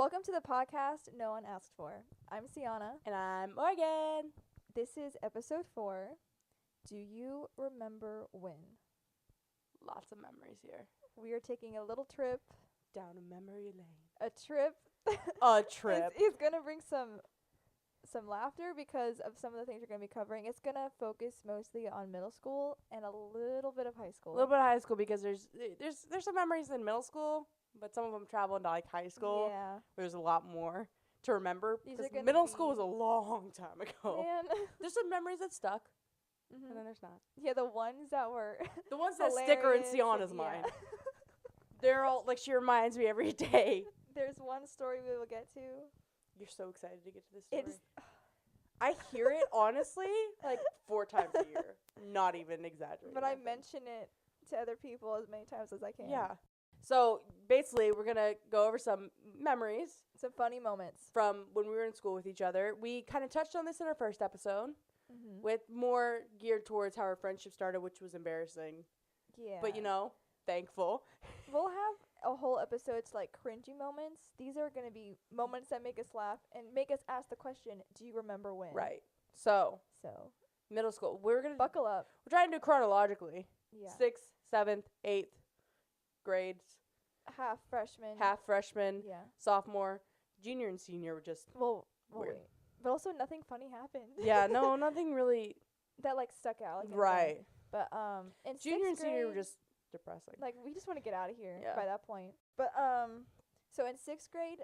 Welcome to the podcast no one asked for. I'm Sienna. And I'm Morgan. This is episode 4. Do you remember when? Lots of memories here. We are taking a little trip. Down a memory lane. A trip. A trip. It's going to bring some laughter because of some of the things we're going to be covering. It's going to focus mostly on middle school and a little bit of high school. A little bit of high school because there's some memories in middle school, but some of them travel into like high school. Yeah. There's a lot more to remember. These are Because gonna middle be- school was a long time ago. Man. There's some memories that stuck, and Mhm. then there's not. Yeah, the ones that were The ones that stick are in hilarious Sienna's and- mind. yeah. They're all like she reminds me every day. There's one story we will get to. You're so excited to get to this story. It's I hear it honestly like 4 times a year. Not even exaggerating. but I think. mention it to other people as many times as I can. Yeah. So basically, we're gonna go over some memories Some funny moments. from when we were in school with each other. We kind of touched on this in our first episode, Mm-hmm. with more geared towards how our friendship started, which was embarrassing. Yeah. But thankful. We'll have a whole episode to like cringy moments. These are gonna be moments that make us laugh and make us ask the question, do you remember when? Right. So So middle school. We're buckle up. trying to do chronologically. Yeah. 6th, 7th, 8th grades, Half freshman. half freshman, Yeah. sophomore, junior, and senior were just Well, Weird. wait. But also nothing funny happened. yeah. No, nothing really. that like stuck out. Like anything. Right. But in Junior and sixth senior were grade, just depressing. like we just want to get out of here Yeah. by that point. But so in 6th grade,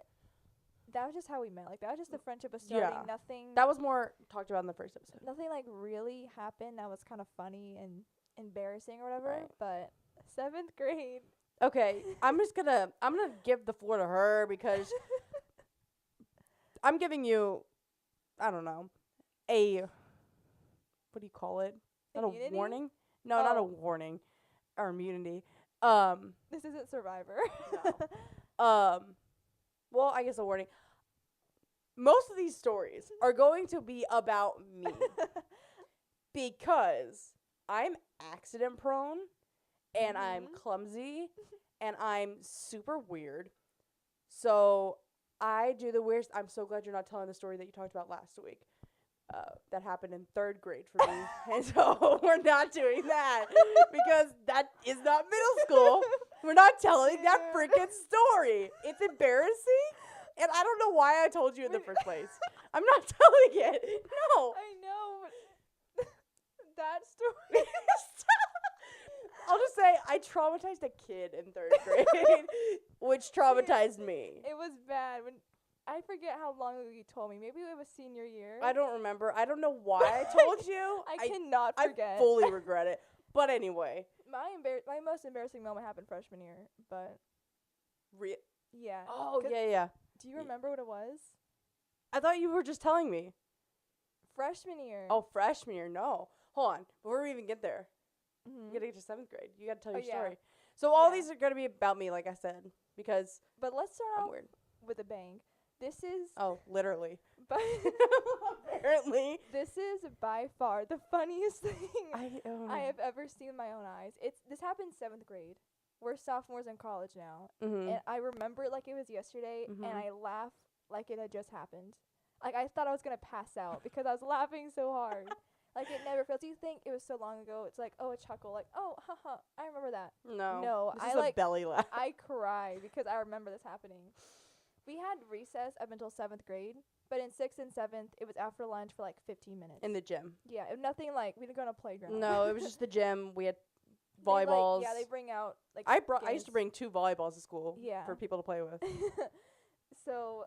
that was just how we met. Like that was just the friendship was starting. Yeah. Nothing. That was more talked about in the first episode. Nothing like really happened that was kind of funny and embarrassing or whatever. Right. But 7th grade. Okay, I'm gonna give the floor to her because I'm giving you, I don't know, what do you call it? Not Immunity? a warning? No, not a Oh. warning. Or immunity. This isn't Survivor. Well, I guess a warning. Most of these stories are going to be about me because I'm accident prone and I'm Mhm. clumsy and I'm super weird. So I do the weirdest. I'm so glad you're not telling the story that you talked about last week. That happened in 3rd grade for me. And so we're not doing that because that is not middle school. We're not telling that Dude. freaking story. It's embarrassing. And I don't know why I told you in the first place. I'm not telling it. No. I know. But that story. I'll just say I traumatized a kid in 3rd grade, which traumatized me. It was bad. When I forget how long ago you told me. Maybe it was senior year. I don't remember. I don't know why I told you. I cannot I forget. fully regret it. But anyway. My most embarrassing moment happened freshman year, but yeah. Oh, 'Cause- yeah. Do you remember what it was? I thought you were just telling me. Freshman year. Oh, freshman year. No. Hold on. Before we even get there, Mhm. you gotta get to 7th grade. You gotta tell Oh, your yeah. story. So all Yeah. these are gonna be about me, like I said, because But let's start I'm out weird. with a bang. This is Oh, literally. by Apparently. this is by far the funniest thing Oh I have ever seen with my own eyes. This happened 7th grade. We're sophomores in college now, Mm-hmm. and I remember it like it was yesterday, Mhm. and I laugh like it had just happened. Like I thought I was gonna pass out because I was laughing so hard. Like it never fails. You think it was so long ago? It's like, oh, a chuckle. Like, oh, haha, I remember that. No. No, This I is a like belly laugh. I cry because I remember this happening. We had recess up until 7th grade, but in 6th and 7th, it was after lunch for like 15 minutes. In the gym. Yeah, nothing like we didn't go on a playground. No, it was just the gym. We had They, like- volleyballs. yeah, they bring out like I used to games. bring 2 volleyballs to school Yeah. for people to play with. So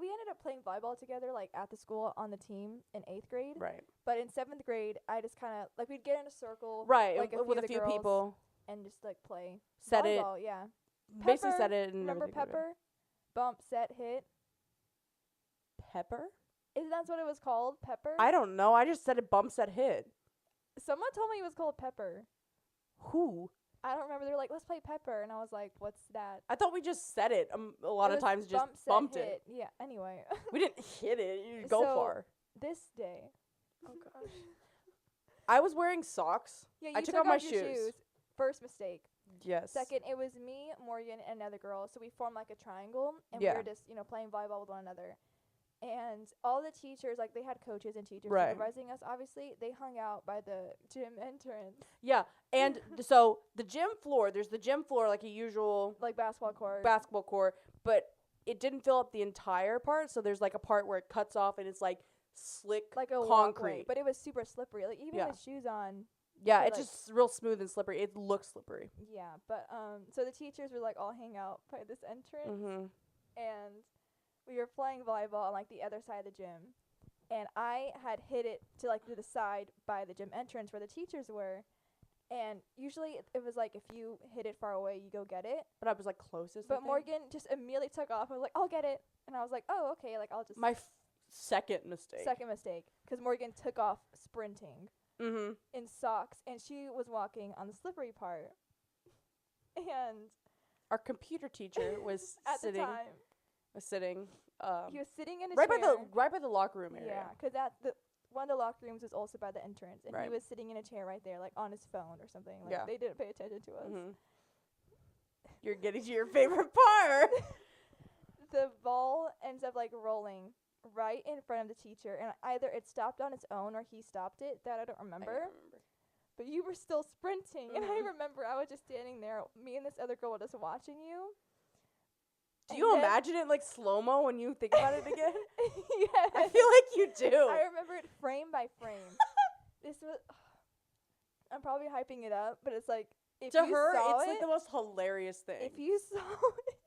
we ended up playing volleyball together like at the school on the team in 8th grade. Right. But in 7th grade, I just kind of like we'd get in a circle Right. like, with of a the few girls people. and just like play Set it. volleyball, yeah. Basically Pepper, set it and Remember everything. Pepper? Bump, set, hit. Pepper? Isn't that what it was called? Pepper? I don't know. I just said it bump set hit. Someone told me it was called Pepper. Who? I don't remember. They were like, let's play Pepper. And I was like, what's that? I thought we just said it. A lot It of was times just bump, set, bumped hit. it. Yeah, anyway. We didn't hit it. You go So- far. This day. Oh, gosh. I was wearing socks. Yeah, you I took took off my off your shoes. First mistake. Yes. Second, it was me, Morgan, and another girl. So we formed like a triangle, and Yeah. we were just, playing volleyball with one another. And all the teachers, like they had coaches and teachers Right. supervising us, obviously, they hung out by the gym entrance, Yeah. And so the gym floor, there's the gym floor like a usual like basketball court. basketball court, but it didn't fill up the entire part. So there's like a part where it cuts off and it's like slick like a concrete. walkway, but it was super slippery. Like even Yeah. with shoes on. Yeah, so, it's like- just real smooth and slippery. It looks slippery. Yeah, but so the teachers were like all hang out by this entrance, Mm-hmm. and we were playing volleyball on like the other side of the gym, and I had hit it to like to the side by the gym entrance where the teachers were, and usually it was like if you hit it far away, you go get it. But I was like closest. I But think. Morgan just immediately took off and was like, "I'll get it," and I was like, "Oh, okay." Like I'll just My second mistake. second mistake because Morgan took off sprinting Mm-hmm. in socks, and she was walking on the slippery part, and Our computer teacher was at sitting. the time. Was sitting. He was sitting in a Right chair. by the locker room area. Yeah, 'cause one of the locker rooms was also by the entrance, and he Right. was sitting in a chair right there, like on his phone or something. Like Yeah. they didn't pay attention to us. Mm-hmm. You're getting to your favorite part. The ball ends up like rolling right in front of the teacher, and either it stopped on its own or he stopped it. That I don't remember. But you were still sprinting, and I Mhm. remember I was just standing there. Me and this other girl were just watching you. Do And you then- imagine it like slow mo when you think about it again? Yes. I feel like you do. I remember it frame by frame. This was. I'm probably hyping it up, but it's like if To you her, saw it's it, like the most hilarious thing. if you saw it,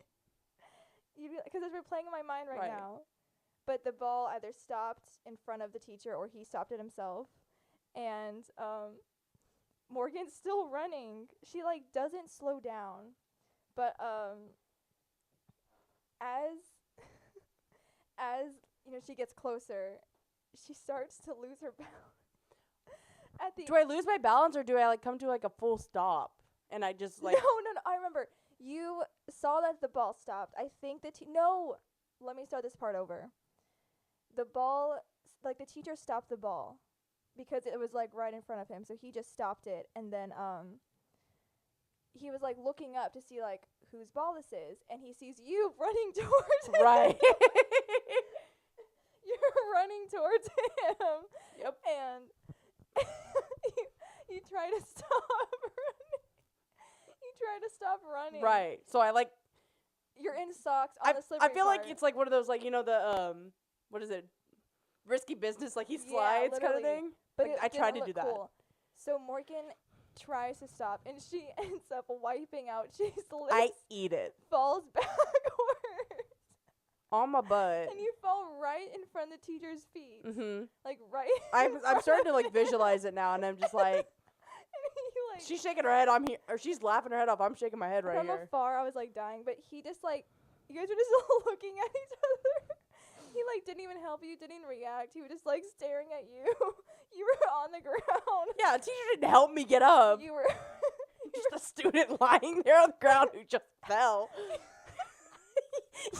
you'd be because it's replaying in my mind right Right. now. But the ball either stopped in front of the teacher or he stopped it himself, and Morgan's still running. She like doesn't slow down, but as as she gets closer, she starts to lose her balance. At the Do I lose my balance or do I like come to like a full stop and I just like no, I remember you saw that the ball stopped. I think no. Let me start this part over. The ball, like the teacher stopped the ball because it was like right in front of him, so he just stopped it, and then he was like looking up to see like whose ball this is, and he sees you running towards him. right. You're running towards him. Yep. And you try to stop running. You try to stop running. Right. So I like You're in socks on the I slippery feel like part. it's like one of those like the what is it? Risky business, like he Yeah, slides kind of literally. thing. But like, it I tried didn't to do look that. cool. So Morgan tries to stop, and she ends up wiping out Chase I lips, eat it falls backwards, on my butt. and you fall right in front of the teacher's feet. Mhm. Like right. I'm starting to like visualize it now, and I'm just like, And he, like, she's shaking her head. I'm here, or she's laughing her head off. I'm shaking my head right from here. afar, I was like dying, but he just like, you guys were just looking at each other. He like didn't even help you, didn't even react. He was just like staring at you. You were on the ground. Yeah, the teacher didn't help me get up. You were. Just a student lying there on the ground who just fell.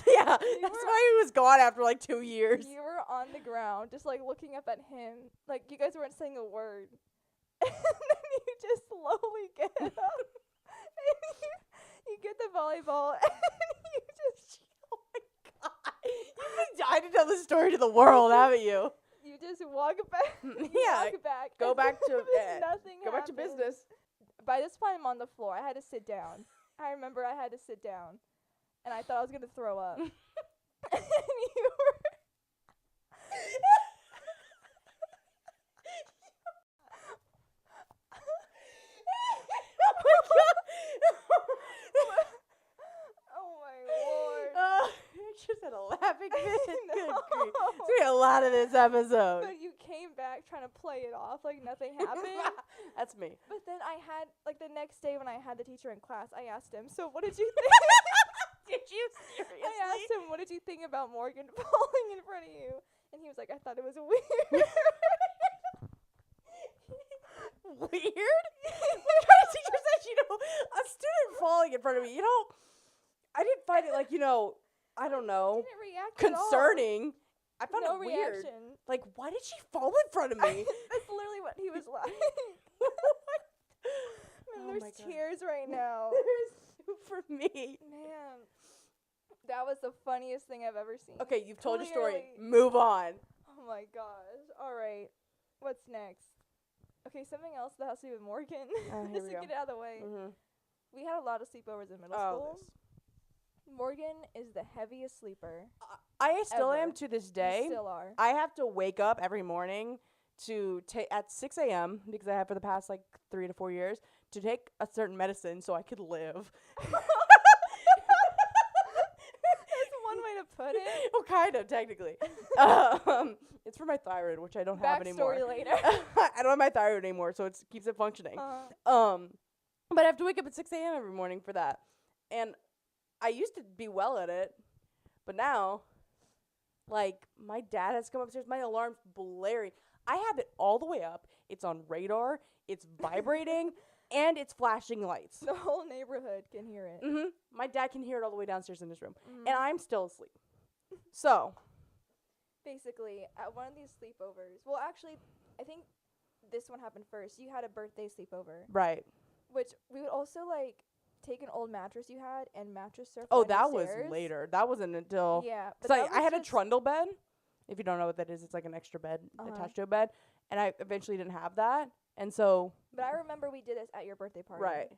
Yeah, that's were- why he was gone after like 2 years. You were on the ground, just like looking up at him. Like you guys weren't saying a word. And then you just slowly get up. And you get the volleyball, and you just. Oh my god. You've been dying to tell this story to the world, haven't you? You just walk back. You Yeah, walk back. go and back to- there's nothing. Go back to happened. business. By this point, I'm on the floor. I had to sit down. I remember I had to sit down, and I thought I was gonna throw up. And you were. Oh my lord. I just had a laughing fit. Good No. grief. It's gonna be a lot of this episode. But you came back trying to play it off like nothing happened. That's me. But then I had, like, the next day when I had the teacher in class, I asked him, so what did you think? Did you seriously? I asked him, what did you think about Morgan falling in front of you? And he was like, I thought it was weird. Weird? What kind of teacher says, a student falling in front of me? I didn't find it like, I don't know, Didn't react at all. concerning. I found No it weird. reaction. Like, why did she fall in front of me? That's literally what he was like. There's my God. tears right now. There's two for me. Man, that was the funniest thing I've ever seen. Okay, you've told your story. Clearly. Move on. Oh my gosh. All right. What's next? Okay, something else that has to do with Morgan. Here Just we to go. get it out of the way. Mm-hmm. We had a lot of sleepovers in middle Oh, school. Morgan is the heaviest sleeper. I still Ever. am to this You day. still are. I have to wake up every morning to take at 6 a.m. because I have for the past like 3 to 4 years to take a certain medicine so I could live. That's one way to put it. Well, kind of technically. It's for my thyroid, which I don't have anymore. Backstory later. I don't have my thyroid anymore, so it keeps it functioning. But I have to wake up at 6 a.m. every morning for that, and I used to be well at it, but now, like, my dad has come upstairs. My alarm's blaring. I have it all the way up. It's on radar. It's vibrating, and it's flashing lights. The whole neighborhood can hear it. Mm-hmm. My dad can hear it all the way downstairs in his room, Mhm. and I'm still asleep. So, Basically, at one of these sleepovers, well, actually, I think this one happened first. You had a birthday sleepover, right. which we would also, like, take an old mattress you had and mattress surf Oh, down that your was stairs. later. That wasn't until. Yeah. It's But like that I was had a just- trundle bed. If you don't know what that is, it's like an extra bed Uh-huh. attached to a bed, and I eventually didn't have that, and so But I remember we did this at your birthday party. right,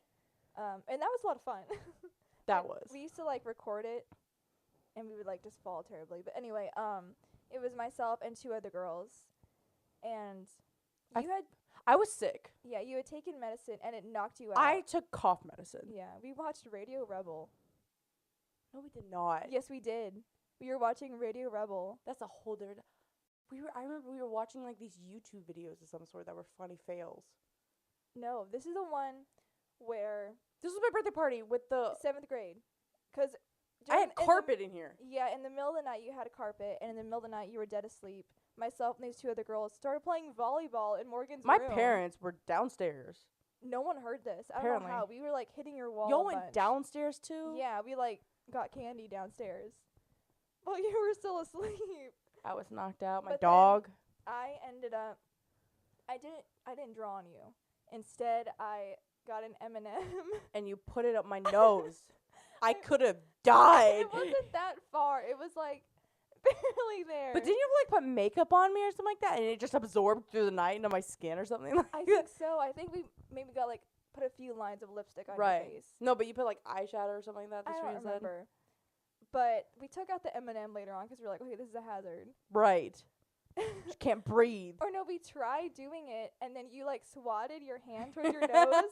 And that was a lot of fun. that And was We used to, like, record it, and we would, like, just fall terribly. But anyway, it was myself and two other girls, and I you had, I was sick. yeah, you had taken medicine, and it knocked you out. I took cough medicine. Yeah, we watched Radio Rebel. No, we did not. Yes, we did. We were watching Radio Rebel. That's a whole different. I remember we were watching like these YouTube videos of some sort that were funny fails. No, this is the one where This was my birthday party with the. 7th grade. 'Cause I had in the- carpet in here. Yeah, in the middle of the night you had a carpet, and in the middle of the night you were dead asleep. Myself and these two other girls started playing volleyball in Morgan's My room. parents were downstairs. No one heard this. I don't Apparently. know how. We were like hitting your wall. Y'all a went bunch. downstairs too. Yeah, we like got candy downstairs. Well, you were still asleep. I was knocked out. My But then- dog. I ended up. I didn't draw on you. Instead, I got an M&M. And you put it up my nose. I could have died. It wasn't that far. It was like barely there. But didn't you like put makeup on me or something like that, and it just absorbed through the night into my skin or something like I that? think so. I think we maybe got like put a few lines of lipstick on Right. your face. No, but you put like eyeshadow or something like that. I The don't screen said. remember. But we took out the M&M later on 'cause we were like, okay, this is a hazard. Right. Just can't breathe. Or no, we tried doing it, and then you like swatted your hand towards your nose,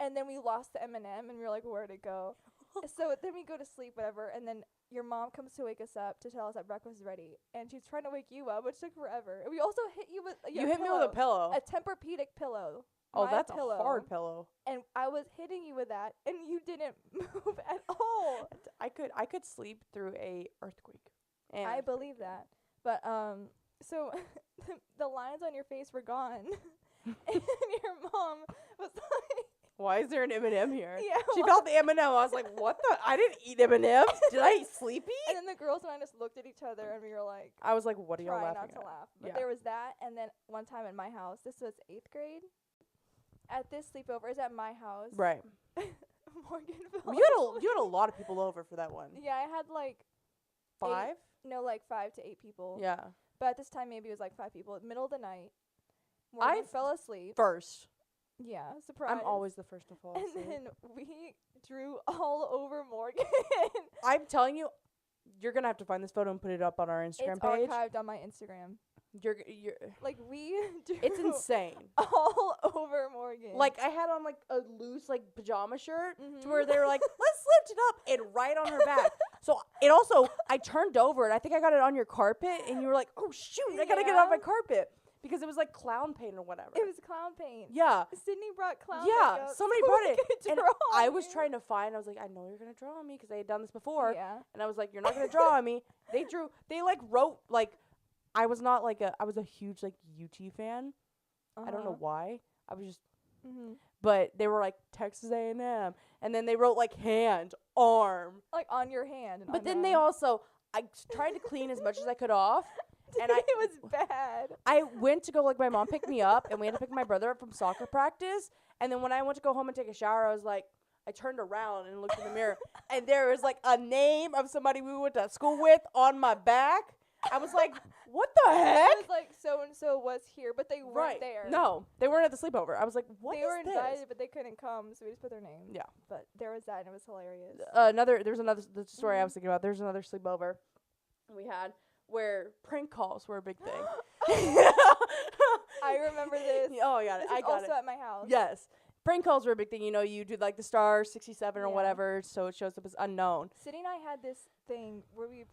and then we lost the M&M, and we were like, where'd it go? So then we go to sleep, whatever, and then your mom comes to wake us up to tell us that breakfast is ready, and she's trying to wake you up, which took forever. And we also hit you with You hit me with a pillow. a Tempur-Pedic pillow. Oh, My that's pillow. a hard pillow. And I was hitting you with that, and you didn't move at all. I could sleep through a earthquake. And I believe that. But so the lines on your face were gone, and your mom was like, why is there an M&M here? "Yeah." She why?" felt the M&M. I was like, what the? I didn't eat M&Ms. Did I eat Sleepy? And then the girls and I just looked at each other, and we were like, I was like, what are y'all trying laughing not to at? laugh. But Yeah. there was that, and then one time at my house, this was 8th grade. At this sleepover, is at my house. Right. Morgan fell You asleep. had a lot of people over for that one. Yeah, I had like 5? like 5 to 8 people. Yeah. But at this time, maybe it was like 5 people. Middle of the night, Morgan I've- fell asleep. First. Yeah, surprise. I'm always the first to fall And asleep. then we drew all over Morgan. I'm telling you, you're gonna have to find this photo and put it up on our Instagram It's page. archived on my Instagram. You're Like, we drew it's insane. all over Morgan. Like I had on like a loose like pajama shirt to Mhm. where they were like, let's lift it up, and right on her back. So it also I turned over and I think I got it on your carpet, and you were like, oh shoot, I gotta get it off my Yeah. carpet because it was like clown paint or whatever. It was clown paint. Yeah. Sydney brought clown Yeah, makeup somebody so brought we it, could and draw I on was you. trying to find. I was like, I know you're gonna draw on me because they had done this before, Yeah. and I was like, you're not gonna draw on me. They drew. They like wrote like, I was not like I was a huge like UT fan. I don't know why. I was just, Mm-hmm. but they were like Texas A&M, and then they wrote like hand, arm. Like on your hand. And But on then they them. also, I tried to clean as much as I could off, And it was bad. I went to go, like, my mom picked me up, and we had to pick my brother up from soccer practice. And then when I went to go home and take a shower, I was like, I turned around and looked in the mirror, and there was, like, a name of somebody we went to school with on my back. I was like, what the heck? It was like so-and-so was here, but they weren't there. No, they weren't at the sleepover. I was like, what They is were invited, this? but they couldn't come, so we just put their name. Yeah. But there was that, and it was hilarious. There's another the story I was thinking about. There's another sleepover we had where prank calls were a big thing. I remember this. Oh, yeah, This I is got also it. at my house. Yes. Prank calls were a big thing. You know, you do like the star 67 or Yeah. whatever, so it shows up as unknown. Sydney and I had this thing where we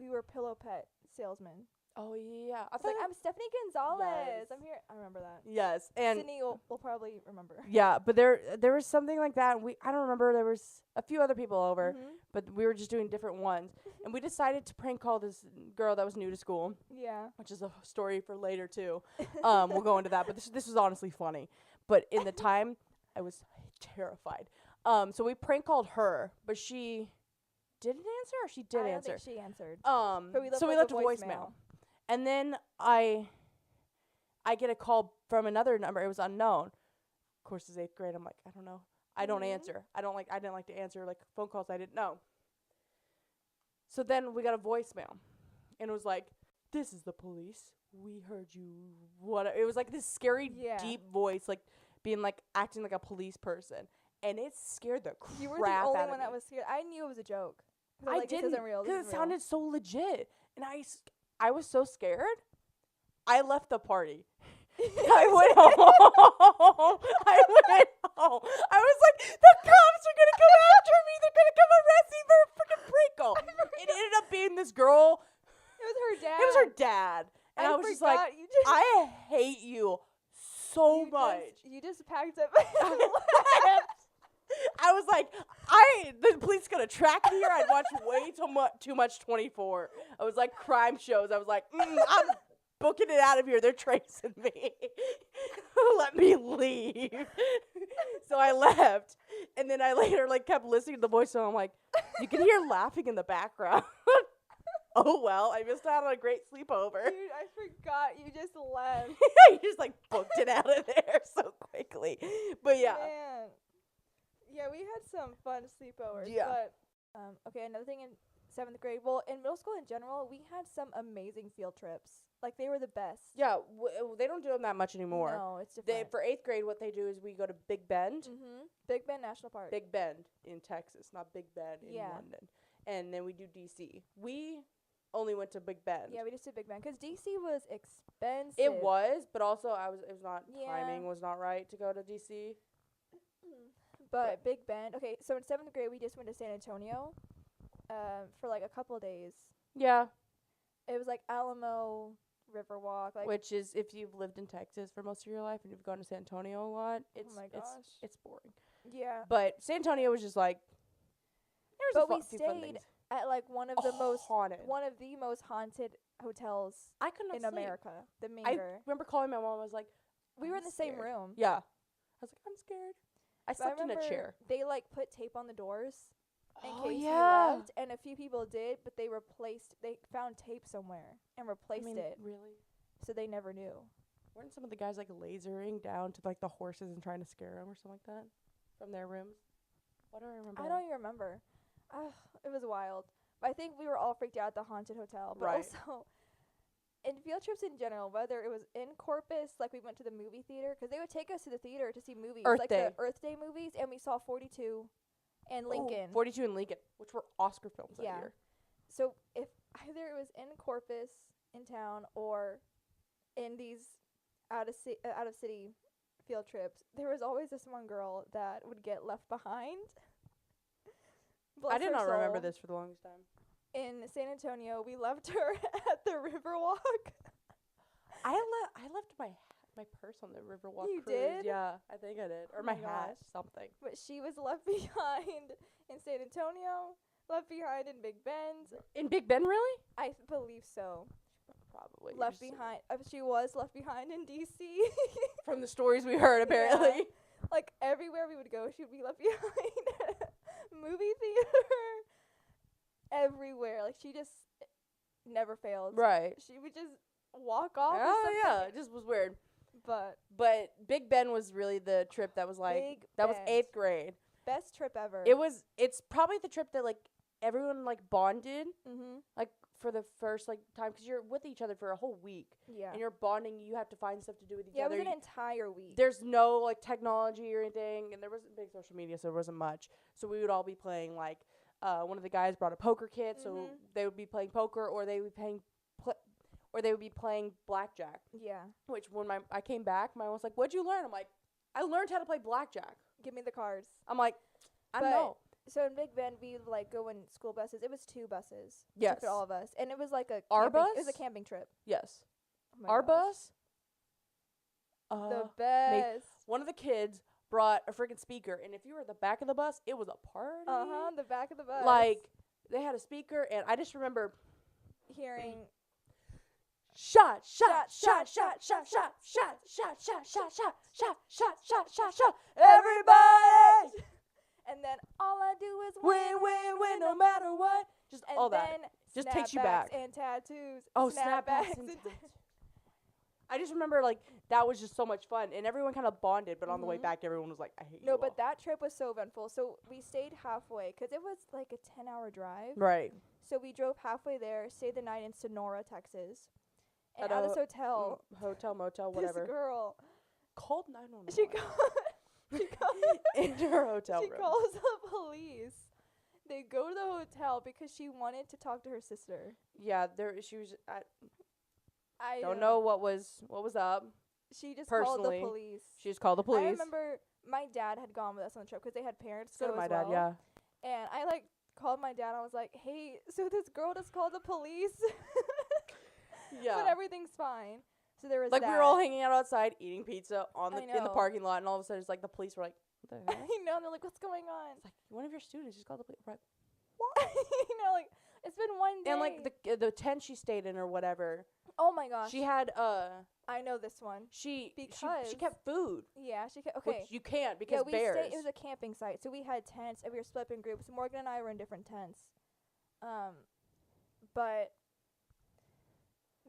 were pillow pet salesmen. Oh, yeah. I It's like, I'm Stephanie Gonzalez. Yes. I'm here. I remember that. Yes. And Sydney will probably remember. yeah, but there was something like that. And I don't remember. There was a few other people over, Mhm. but we were just doing different ones. And we decided to prank call this girl that was new to school, Yeah. which is a story for later too. We'll go into that, but this was honestly funny. But in the time, I was terrified. So we prank called her, but she didn't answer, or she did I don't answer. think she answered. But we left, so we like, left a a voicemail. And then I get a call from another number. It was unknown. Of course, it's 8th grade. I'm like, I don't know. I don't Mhm. answer. I didn't like to answer like phone calls I didn't know. So then we got a voicemail, and it was like, "This is the police. We heard you." What? It was like this scary, Yeah. deep voice, like being like acting like a police person, and it scared the crap You were the only out of one me. that was scared. I knew it was a joke. 'Cause I like, didn't, This isn't real. This because it isn't real. sounded so legit, and I was so scared. I left the party. I went home. I went home. I was like, the cops are gonna come after me. They're gonna come arrest me for a freaking prank call. It ended up being this girl. It was her dad. It was her dad, and I was just like, forgot. You just, I hate you so you much. You just packed up. I was like, the police gonna track me here. I'd watch way too much 24. I was like, crime shows. I was like, I'm booking it out of here. They're tracing me. Let me leave. So I left, and then I later like kept listening to the voice, and I'm like, you can hear laughing in the background. Oh well, I missed out on a great sleepover. Dude, I forgot you just left. You just like booked it out of there so quickly. But yeah. Man. Yeah, we had some fun sleepovers. Yeah. But, okay, another thing in 7th grade. Well, in middle school in general, we had some amazing field trips. Like, they were the best. Yeah, they don't do them that much anymore. No, it's different. For 8th grade, what they do is we go to Big Bend. Mm-hmm. Big Bend National Park. Big Bend in Texas, not Big Bend in Yeah. London. And then we do DC. We only went to Big Bend. Yeah, we just did Big Bend. Because D.C. was expensive. It was, but also it was not, Yeah. timing was not right to go to DC. But Big Bend. Okay, so in 7th grade, we just went to San Antonio for, like, a couple days. Yeah. It was, like, Alamo Riverwalk. Like, Which is, if you've lived in Texas for most of your life and you've gone to San Antonio a lot, oh my gosh. it's boring. Yeah. But San Antonio was just like, there was But we few fun stayed things. at, like, one of the most haunted hotels I couldn't in sleep. America. The I Meanger. remember calling my mom. I was like, We were in I'm the same scared. room. Yeah. I was like, I'm scared. I But slept in a remember chair. They, like, put tape on the doors in Oh, case yeah. you left. And a few people did, but they found tape somewhere and replaced it. Really? So they never knew. Weren't some of the guys like lasering down to like the horses and trying to scare them or something like that from their rooms? What do I remember? I don't even remember. It was wild. But I think we were all freaked out at the haunted hotel. But Right. also, in field trips in general, whether it was in Corpus, like we went to the movie theater, because they would take us to the theater to see movies. Earth like Day. the Earth Day movies, and we saw 42 and Lincoln. 42 and Lincoln, which were Oscar films that Yeah. year. So if either it was in Corpus, in town, or in these out of city field trips, there was always this one girl that would get left behind. I did Bless not her remember soul. this for the longest time. In San Antonio, we left her at the Riverwalk. I left my purse on the Riverwalk You cruise. did? Yeah, I think I did. Or Oh my my hat, gosh. something. But she was left behind in San Antonio, left behind in Big Bend. In Big Ben, really? I believe so. Probably. Left behind. She was left behind in D.C. From the stories we heard, apparently. Like, everywhere we would go, she would be left behind. Movie theater. Everywhere. Like, she just... never failed. Right. She would just walk off. Oh yeah, it just was weird. But Big Ben was really the trip that was like Big that was Bend. 8th grade. best trip ever. It's probably the trip that like everyone like bonded Mhm. like for the first like time because you're with each other for a whole week Yeah. and you're bonding. You have to find stuff to do with each Yeah, it other. was an entire week. There's no like technology or anything, and there wasn't big social media, so there wasn't much. So we would all be playing like one of the guys brought a poker kit, so Mhm. they would be playing poker, or they would be playing blackjack. Yeah. Which when I came back, my mom was like, "What'd you learn?" I'm like, "I learned how to play blackjack." Give me the cards. I'm like, "I But know." So in Big Bend, we would like go in school buses. It was 2 buses. to Yes. fit all of us, and it was like a Our camping- It was a bus? camping trip. Yes. Oh my Our gosh. bus. The best. One of the kids brought a freaking speaker, and if you were at the back of the bus, it was a party. The back of the bus. Like they had a speaker, and I just remember hearing. shot, shot, shot, shot, shot, shot, shot, shot, shot, shot, shot, shot, shot, shot, shot, shot, everybody. And then all I do is Win, win, win, no matter what. Just And all then that. Just takes you back. snapbacks and tattoos. Oh, snapbacks snapbacks and I just remember like that was just so much fun, and everyone kind of bonded. But on the way Mhm. back, everyone was like, "I hate you." No, all." but that trip was so eventful. So we stayed halfway because it was like a 10-hour drive. right. So we drove halfway there, stayed the night in Sonora, Texas. And At at a this hotel, Hotel, motel, whatever. this girl, Called 911. she called, in her hotel she room. calls the police. They go to the hotel because she wanted to talk to her sister. Yeah, she was. I I don't know what was up. She just called the personally. police. She just called the police. I remember my dad had gone with us on the trip because they had parents So go did my as dad. well. Yeah. And I like called my dad. I was like, "Hey, so this girl just called the police, Yeah. but everything's fine." So there was Like that. we were all hanging out outside eating pizza I in the know. parking lot, and all of a sudden it's like the police were like, "What the heck?" I know. And they're like, "What's going on?" It's like one of your students just called the police. We're like, You know, like it's been one day. and like the tent she stayed in or whatever, oh my gosh, she had I know this one. she Because- kept food, Yeah, she okay. which you can't because Yeah, we bears. stayed. It was a camping site, so we had tents and we were split up in groups. Morgan and I were in different tents, but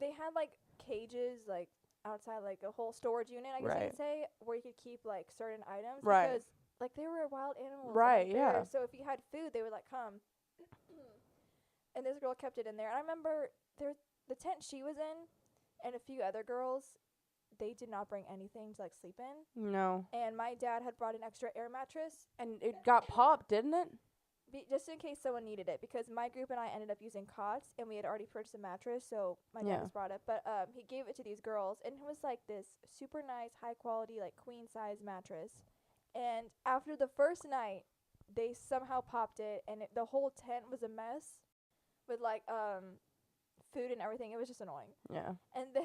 they had like cages like outside, like a whole storage unit, I guess you Right. could say, where you could keep like certain items. Right. Because like they were wild animals. and, Right, like, yeah. bears, so if you had food, they would like come. And this girl kept it in there. And I remember the tent she was in, and a few other girls. They did not bring anything to like sleep in. No, And my dad had brought an extra air mattress, and it got popped, didn't it? just in case someone needed it, because my group and I ended up using cots, and we had already purchased a mattress, so my dad Yeah. just brought it. But he gave it to these girls, and it was like this super nice, high quality, like queen size mattress. And after the first night, they somehow popped it, and the whole tent was a mess with like food and everything. It was just annoying. Yeah. And then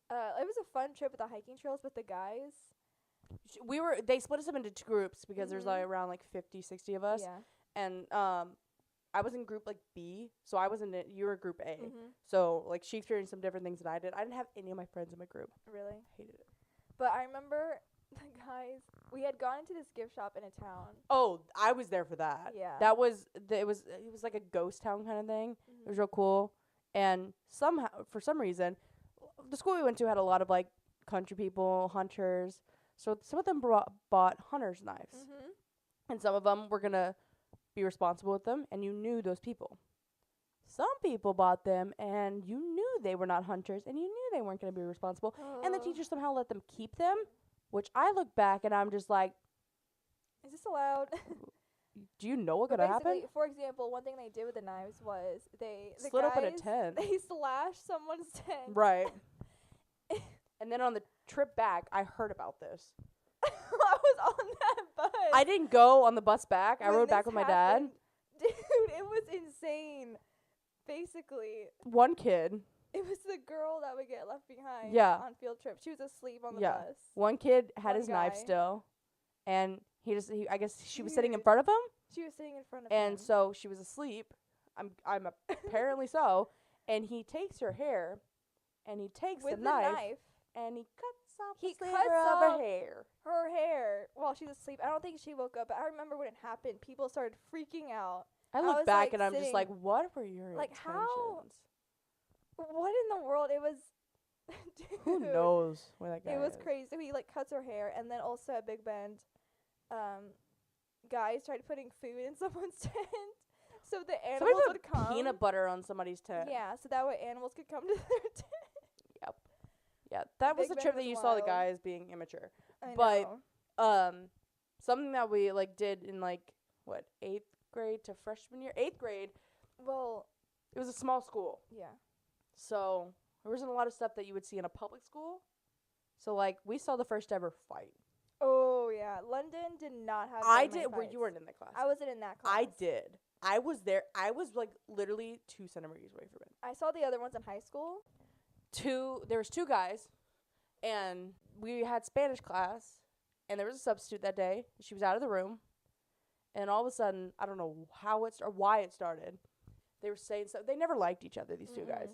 it was a fun trip with the hiking trails with the guys. They split us up into 2 groups because there's like Mhm. around like 50, 60 of us. Yeah. And I was in group like B, so I was in it. You were group A. Mhm. So like she experienced some different things than I did. I didn't have any of my friends in my group. Really. Hated it. But I remember the guys. We had gone into this gift shop in a town. Oh, I was there for that. Yeah. That was it was like a ghost town kind of thing. It was real cool. And somehow for some reason, the school we went to had a lot of like country people, hunters. So some of them bought hunter's knives. Mhm. And some of them were going to be responsible with them, and you knew those people. Some people bought them, and you knew they were not hunters, and you knew they weren't going to be responsible. And the teacher somehow let them keep them, which I look back and I'm just like, Is this allowed? do you know what But could happen? basically, for example, one thing they did with the knives was the Split up in a guys, tent. They slashed someone's tent. Right. And then on the trip back, I heard about this. I was on that bus. I didn't go on the bus back. I when rode back this with my dad. happened. Dude, it was insane. Basically, One kid, it was the girl that would get left behind Yeah. on field trips. She was asleep on the Yeah. bus. one kid had One his knife guy. still, and I guess she was sitting in Dude. front of him. She was sitting in front of And him. so she was asleep. I'm apparently so. And he takes her hair, and he takes with the knife, and he cuts off He the sliver cuts of her off hair. her hair while she's asleep. I don't think she woke up, but I remember when it happened, people started freaking out. I I look was, back like, and I'm just sitting- like, what were your Like, how- intentions? in the world? It was, Who dude, knows where that guy It was is? crazy. So he like cuts her hair, and then also at Big Bend, guys tried putting food in someone's tent, so the Somebody animals put would come. peanut butter on somebody's tent. Yeah, so that way animals could come to their tent. Yeah, that was Big the Ben trip that was you saw the wild. guys being immature. I But- know. Something that we like did in like what 8th grade to freshman year, 8th grade. Well, It was a small school, yeah. so there wasn't a lot of stuff that you would see in a public school. So like we saw the first ever fight. Oh yeah, London did not have. I very many did. Where fights. you weren't in that class. I wasn't in that class. I did. I was there. I was like literally 2 centimeters away from it. I saw the other ones in high school. There was 2 guys, and we had Spanish class, and there was a substitute that day. She was out of the room, and all of a sudden, I don't know how it or why it started. They were saying so. They never liked each other. These 2 guys.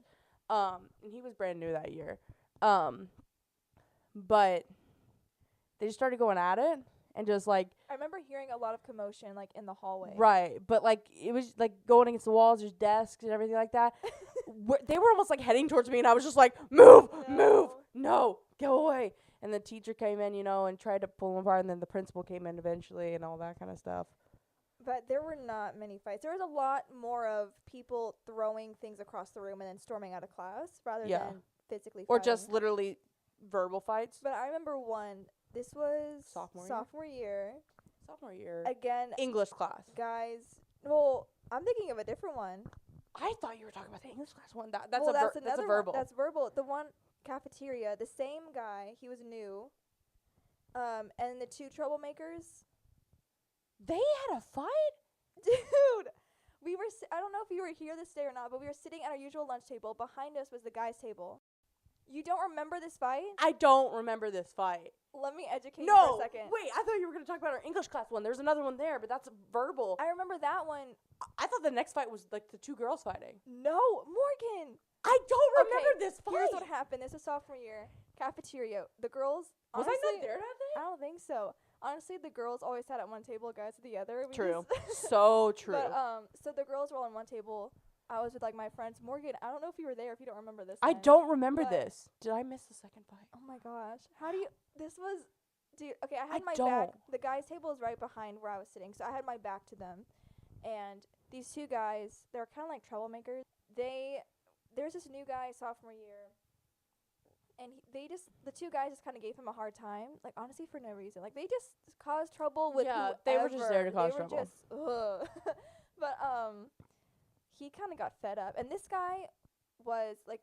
And he was brand new that year. But they just started going at it, and just like I remember hearing a lot of commotion like in the hallway. right, but like it was like going against the walls. There's desks and everything like that. They were almost like heading towards me, and I was just like, move, no, go away. And the teacher came in, and tried to pull them apart, and then the principal came in eventually, and all that kind of stuff. But there were not many fights. There was a lot more of people throwing things across the room and then storming out of class rather Yeah. than physically Or fighting. just literally verbal fights. But I remember one. This was Sophomore year? year. Sophomore year. Again, English class. guys. Well, I'm thinking of a different one. I thought you were talking about the English class one. That's well, that's a another one. verbal. That's verbal. The one cafeteria. The same guy. He was new. And the 2 troublemakers. They had a fight? Dude, we were. I don't know if you were here this day or not, but we were sitting at our usual lunch table. Behind us was the guys' table. You don't remember this fight? I don't remember this fight. Let me educate you No, for a second. wait, I thought you were going to talk about our English class one. There's another one there, but that's verbal. I remember that one. I thought the next fight was like the 2 girls fighting. No, Morgan. I don't Okay, remember this fight. Here's what happened. This was sophomore year. Cafeteria. The girls. Was honestly, I not there that day? I don't think so. Honestly, the girls always sat at one table, guys at the other. We True. just- So true. But so the girls were all on one table. I was with like my friends. Morgan, I don't know if you were there. If you don't remember this. I then. don't remember but- this. Did I miss the second fight? Oh my gosh. How do you? This was. Dude, okay, I I had my don't. back. The guys' table is right behind where I was sitting, so I had my back to them. And these 2 guys, they're kind of like troublemakers. There's this new guy sophomore year, and the 2 guys just kind of gave him a hard time, like honestly for no reason. Like they just caused trouble with Yeah, they were just there to whoever. cause trouble. Just, ugh. But he kind of got fed up, and this guy was like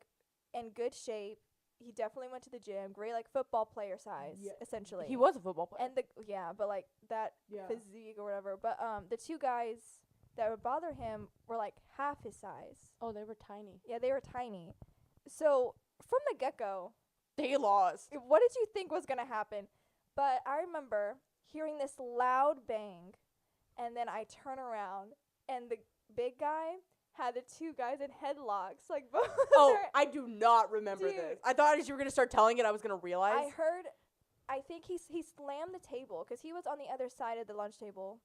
in good shape. He definitely went to the gym. Great, like football player size, Yeah. essentially. He was a football player. And but like that physique or whatever. But the 2 guys that would bother him were like half his size. Oh, they were tiny. Yeah, they were tiny. So from the get-go, They lost. what did you think was gonna happen? But I remember hearing this loud bang, and then I turn around, and the big guy had the 2 guys in headlocks, like both. Oh, I do not remember Dude. this. I thought as you were going to start telling it, I was going to realize. I think he slammed the table because he was on the other side of the lunch table,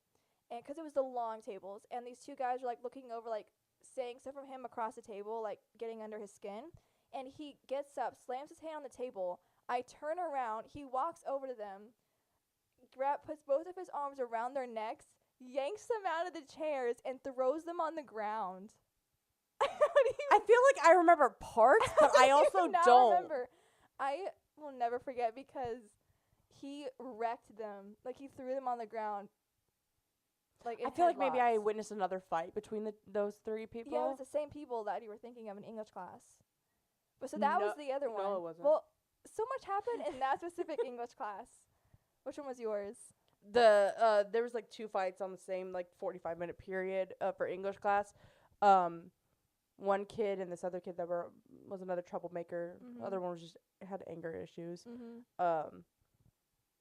and because it was the long tables, and these 2 guys were like looking over, like saying stuff from him across the table, like getting under his skin, and he gets up, slams his hand on the table. I turn around, he walks over to them, puts both of his arms around their necks, yanks them out of the chairs, and throws them on the ground. I feel like I remember parts, but I also now don't. remember. I will never forget because he wrecked them. Like he threw them on the ground. Like in I feel like maybe I headlocks. witnessed another fight between those 3 people. Yeah, it was the same people that you were thinking of in English class. But so that was No- the other one. no, it wasn't. Well, so much happened in that specific English class. Which one was yours? There was like 2 fights on the same like 45-minute period for English class. One kid and this other kid that was another troublemaker. Mhm. The other one was just had anger issues. Mm-hmm.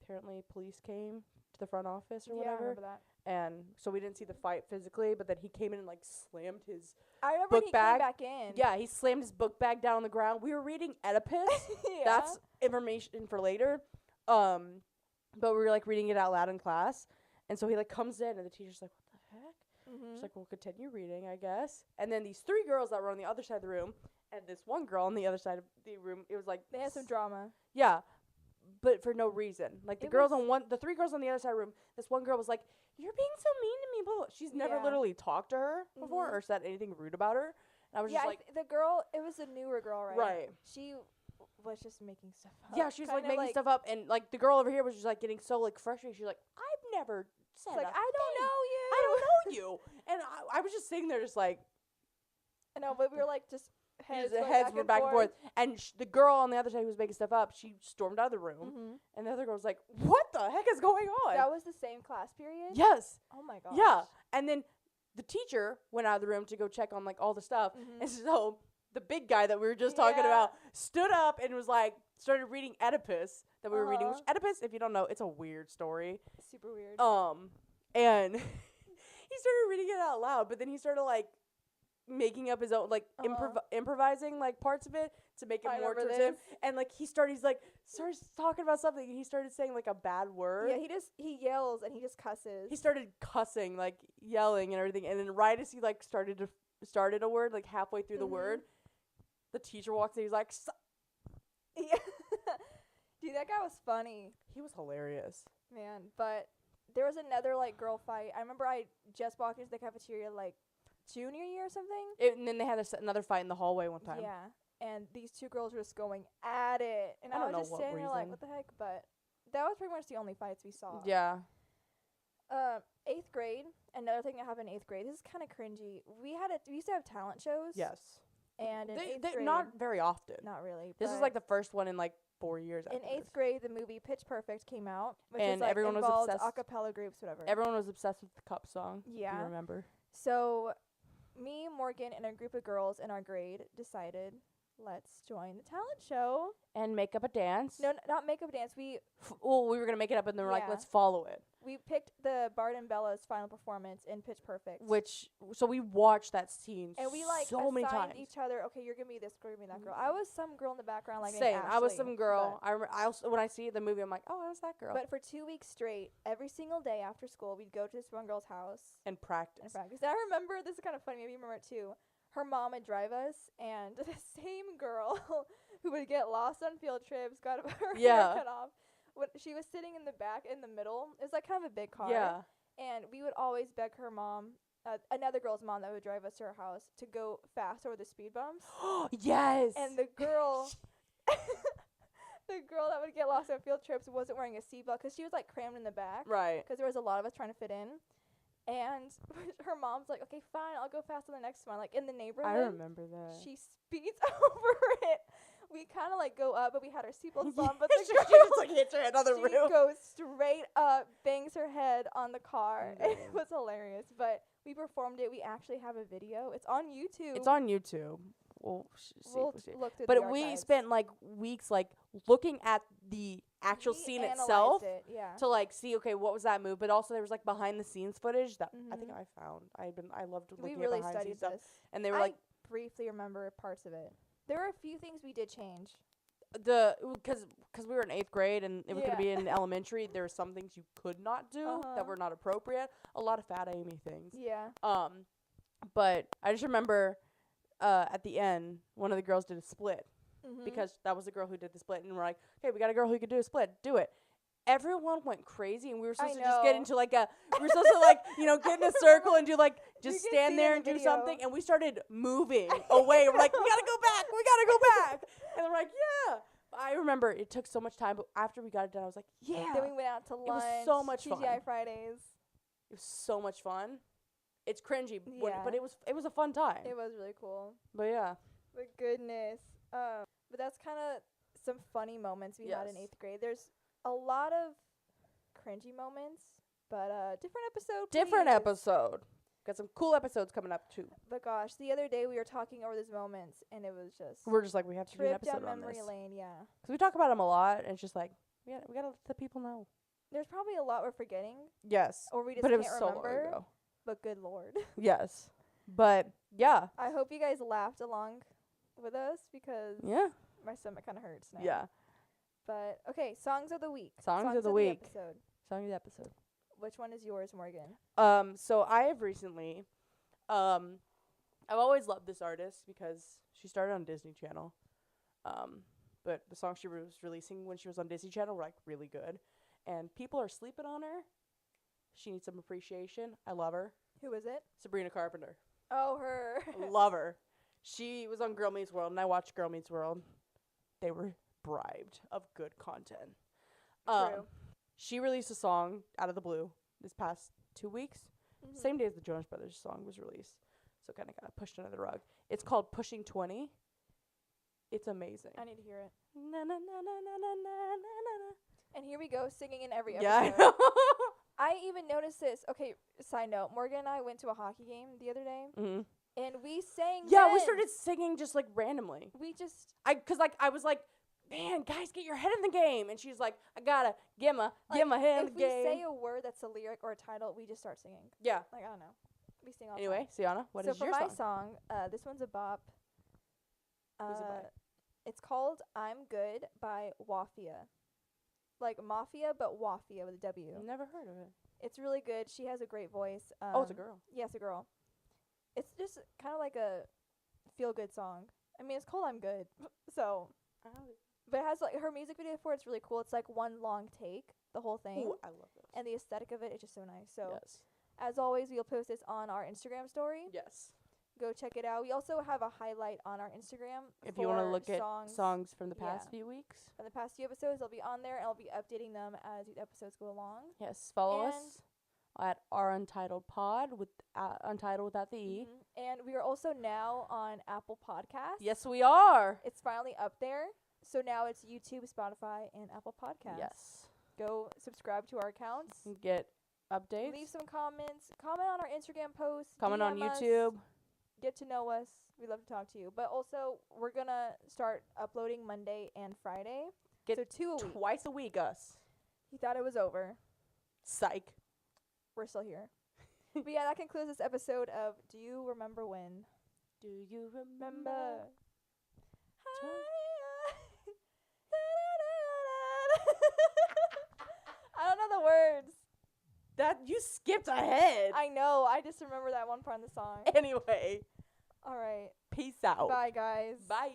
Apparently police came to the front office or Yeah, I whatever, remember that. and so we didn't see the fight physically, but then he came in and like slammed his I remember when book he bag. came back in. Yeah, he slammed his book bag down on the ground. We were reading Oedipus. Yeah. That's information for later. But we were like reading it out loud in class, and so he like comes in, and the teacher's like, "What the heck?" Mm-hmm. She's like, "We'll continue reading, I guess." And then these 3 girls that were on the other side of the room, And this one girl on the other side of the room, it was like They had some drama. yeah, but for no reason. Like the It girls was- on the three girls on the other side of the room. This one girl was like, "You're being so mean to me." Blah, blah. She's never Yeah. literally talked to her before Mhm. or said anything rude about her. And I was Yeah, just like, the girl, it was a newer girl, right? right. She was just making stuff up. Yeah, she was like Kinda making stuff up, and like the girl over here was just like getting so like frustrated. She's like, "I've never said It's like, a I don't thing. know you. I don't know you." And I was just sitting there, just like No, but we were like just heads, going heads were back and forth. And the girl on the other side who was making stuff up, she stormed out of the room, Mm-hmm. and the other girl was like, "What the heck is going on?" That was the same class period. Yes. Oh my gosh. Yeah. And then the teacher went out of the room to go check on like all the stuff. Mhm. And so the big guy that we were just talking Yeah. about stood up and was like started reading Oedipus that we were reading. Which Uh-huh. Oedipus, if you don't know, it's a weird story. Super weird. And he started reading it out loud, but then he started like making up his own like improvising like parts of it to make it I more remember towards him. this. And like he's started talking about something and he started saying like a bad word. Yeah, he yells and he just cusses. He started cussing, like yelling and everything, and then right as he like started a word, like halfway through the Mhm. word, the teacher walks in. He's like, Yeah. Dude, that guy was funny, he was hilarious. man. But there was another like girl fight. I remember I just walked into the cafeteria like junior year or something. And then they had another fight in the hallway one time. Yeah. And these two girls were just going at it, and I I, don't was know just what sitting there like, reason. what the heck? But that was pretty much the only fights we saw. Yeah. 8th grade. Another thing that happened in 8th grade. This is kind of cringy. We used to have talent shows. Yes. And in 8th grade, not very often. not really. This is but like the first one in like 4 years. in after 8th this. grade, the movie Pitch Perfect came out, which And was like everyone was involved obsessed. acapella groups, whatever. Everyone was obsessed with the Cup song. If Yeah. you remember. So, me, Morgan, and a group of girls in our grade decided, let's join the talent show. And make up a dance. No, not makeup dance. We Well, we were gonna make it up, and then we're like, Yeah. let's follow it. picked the Bart and Bella's final performance in Pitch Perfect. So we watched that scene and we like so many assigned times. each other. Okay, you're gonna be this girl, you're gonna be that girl. I was some girl in the background, like named Same. I was Ashley, some girl. I remember. I also when I see the movie, I'm like, oh, I was that girl. But for 2 weeks straight, every single day after school, we'd go to this one girl's house and practice. and practice. And I remember, this is kind of funny, maybe you remember it too. Her mom would drive us, and the same girl who would get lost on field trips, got her Yeah. hair cut off. When she was sitting in the back, in the middle, it was like kind of a big car. Yeah. And we would always beg her mom, another girl's mom that would drive us to her house, to go fast over the speed bumps. Yes. And the girl, the girl that would get lost on field trips wasn't wearing a seatbelt because she was like crammed in the back. right. Because there was a lot of us trying to fit in. And her mom's like, okay, fine, I'll go fast on the next one. Like in the neighborhood, I remember that. she speeds over it. We kind of like go up, but we had our seatbelts on. But the she girl, just like hits her head on the she roof. goes straight up, bangs her head on the car. Oh, It man. was hilarious. But we performed it. We actually have a video. It's on YouTube. It's on YouTube. We'll We'll see. look through the But we archives. spent like weeks like looking at the actual We scene analyzed itself it, yeah. to like see okay what was that move. But also there was like behind the scenes footage that I think Mhm. I found. I loved We looking really at behind the studied scenes stuff. this. And they were I like briefly remember parts of it. There were a few things we did change. because we were in 8th grade and it was Yeah. gonna be in elementary. There were some things you could not do Uh-huh. that were not appropriate. A lot of Fat Amy things. Yeah. But I just remember at the end one of the girls did a split Mm-hmm. because that was the girl who did the split, and we're like, okay, we got a girl who could do a split, do it. Everyone went crazy, and we were supposed to just get know. into like we were supposed to like get in a circle and do like just can stand see it there in and the do video. something, and we started moving away. We're like, we gotta go back, and we're like, yeah. I remember it took so much time, but after we got it done, I was like, yeah. Then we went out to lunch. was so much TGI fun. Fridays. It was so much fun. It's cringy, Yeah. but it was a fun time. It was really cool. But yeah, But goodness. But that's kind of some funny moments we had in Yes. 8th grade. There's a lot of cringy moments, but different episode. different please. episode. Got some cool episodes coming up too. But gosh, the other day we were talking over these moments, and it was just We're just like we have to do an trip down episode on memory this lane. Yeah. because we talk about them a lot, and it's just like we gotta let the people know. There's probably a lot we're forgetting, Yes, or we just but it can't was so long remember. ago. But good lord. Yes, but yeah, I hope you guys laughed along with us because yeah, my stomach kind of hurts now. yeah. But okay, songs of the week. Songs of the week. Episode. Song of the episode. Which one is yours, Morgan? So I have recently, I've always loved this artist because she started on Disney Channel. But the songs she was releasing when she was on Disney Channel were like really good. And people are sleeping on her. She needs some appreciation. I love her. Who is it? Sabrina Carpenter. Oh, her. Love her. She was on Girl Meets World, and I watched Girl Meets World. They were bribed of good content. True. She released a song out of the blue this past 2 weeks. Mhm. Same day as the Jonas Brothers song was released. So kind of got pushed under the rug. It's called Pushing 20. It's amazing. I need to hear it. Na, na, na, na, na, na, na, na, And here we go, singing in every na. episode. Yeah, I know. I even noticed this. Okay, side note. Morgan and I went to a hockey game the other day, Mhm. and we sang. Yeah, we then. started singing just like randomly. We just I was like, man, guys, get your head in the game. And she's like, I gotta get my like, head in if the we game. say a word that's a lyric or a title, we just start singing. Yeah. Like I don't know. We sing all the Anyway, Sienna, what so is for your my song? this one's a bop. Who's it by? It's called "I'm Good" by Wafia. Like mafia, but Wafia with a W. Never heard of it. It's really good. She has a great voice. Oh, it's a girl. Yes, a girl. It's just kind of like a feel-good song. I mean, it's called "I'm Good," so. But it has like her music video for it's really cool. It's like one long take, the whole thing, Ooh, I love those. and the aesthetic of it is just so nice. So yes. as always, we'll post this on our Instagram story. Yes. Go check it out. We also have a highlight on our Instagram. If you want to for look at songs from the Yeah. past few weeks. from the past few episodes, they'll be on there, and I'll be updating them as the episodes go along. Yes, follow And- us at our Untitled Pod with Untitled without the E. Mhm. And we are also now on Apple Podcasts. Yes, we are. It's finally up there. So now it's YouTube, Spotify, and Apple Podcasts. Yes. Go subscribe to our accounts. Get updates. Leave some comments. Comment on our Instagram posts. Comment on DM us, YouTube. Get to know us. We love to talk to you. But also, we're going to start uploading Monday and Friday. Get so 2 a week. Twice a week, us. You thought it was over. Psych. We're still here. But yeah, that concludes this episode of Do You Remember When? Do you Remember. I don't know the words. That you skipped ahead. I know. I just remember that one part in the song. Anyway, All right. peace out. Bye, guys. Bye.